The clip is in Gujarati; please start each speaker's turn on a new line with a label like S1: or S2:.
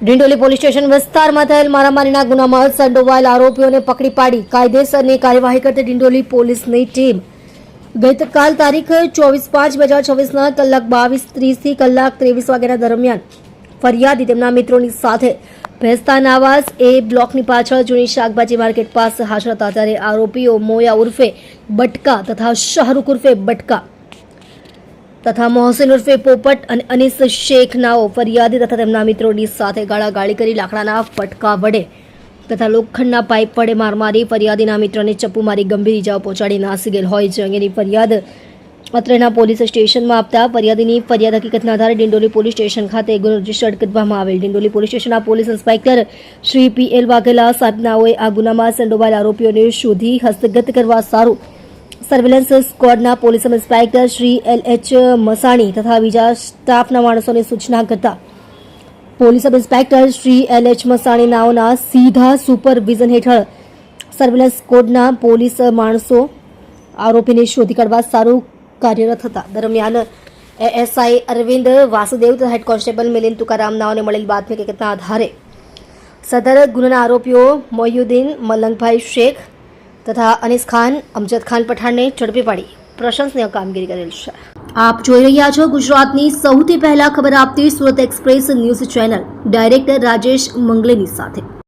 S1: ડિંડોલી પોલીસ સ્ટેશન વિસ્તારમાં થયેલ મારામારીના ગુનામાં સંડોવાયેલ આરોપીઓને પકડી પાડી કાયદેસરની કાર્યવાહી કરતી ડિંડોલી પોલીસની ટીમ ગઈકાલ તારીખ 24/5/2026ના કલાક 22:30 થી કલાક 23 વાગ્યાના દરમિયાન ફરિયાદી તેમના મિત્રોની સાથે ભેસ્તાન આવાસ એ બ્લોકની પાછળ જૂની શાકભાજી માર્કેટ પાસે હાજર હતા ત્યારે આરોપીઓ મોયા ઉર્ફે બટકા તથા શાહરૂખ ઉર્ફે બટકા તથા મોહસિન ઉર્ફે પોપટ અને અનીસ શેખ નાઓ ફરિયાદી તથા તેમના મિત્રોની સાથે ગાળાગાળી કરી લાકડાના ફટકા વડે તથા લોખંડના પાઇપ વડે માર મારી ફરિયાદીના મિત્રને ચપ્પુ મારી ગંભીર ઇજાઓ પહોંચાડી નાસી ગયેલ હોય છે અંગેની ફરિયાદ અત્રેના પોલીસ સ્ટેશનમાં આપતા ફરિયાદીની ફરિયાદ હકીકતના આધારે ડિંડોલી પોલીસ સ્ટેશન ખાતે ગુનો રજીસ્ટર્ડ કરવામાં આવેલ. ડિંડોલી પોલીસ સ્ટેશનના police inspector Shri PL Vaghela સાહેબનાઓએ આ ગુનામાં સંડોવાયેલ આરોપીઓને શોધી હસ્તગત કરવા સારું સર્વેલન્સ સ્ક્વોડના police inspector Shri LH Masani તથા બીજા સ્ટાફના માણસોને સૂચના કરતા police inspector Shri LH Masani નાઓના સીધા સુપરવિઝન હેઠળ સર્વેલન્સ સ્ક્વોડના પોલીસ માણસો આરોપીને શોધી કાઢવા સારું કાર્યરત હતા. દરમિયાન ASI અરવિંદ વાસુદેવ તથા હેડ કોન્સ્ટેબલ મિલિંદ તુકારામ નાઓને મળેલ બાતમી હકીકતના આધારે સદર ગુનાના આરોપીઓ મોયુદ્દીન મલંગભાઈ શેખ તથા અનીસ ખાન અમજદ ખાન પઠાણને ઝડપી પાડી પ્રશંસનીય કામગીરી કરેલ છે. આપ જોઈ રહ્યા છો ગુજરાતની સૌથી પહેલા ખબર આપતી Surat express news channel director Rajesh મંગલેની સાથે.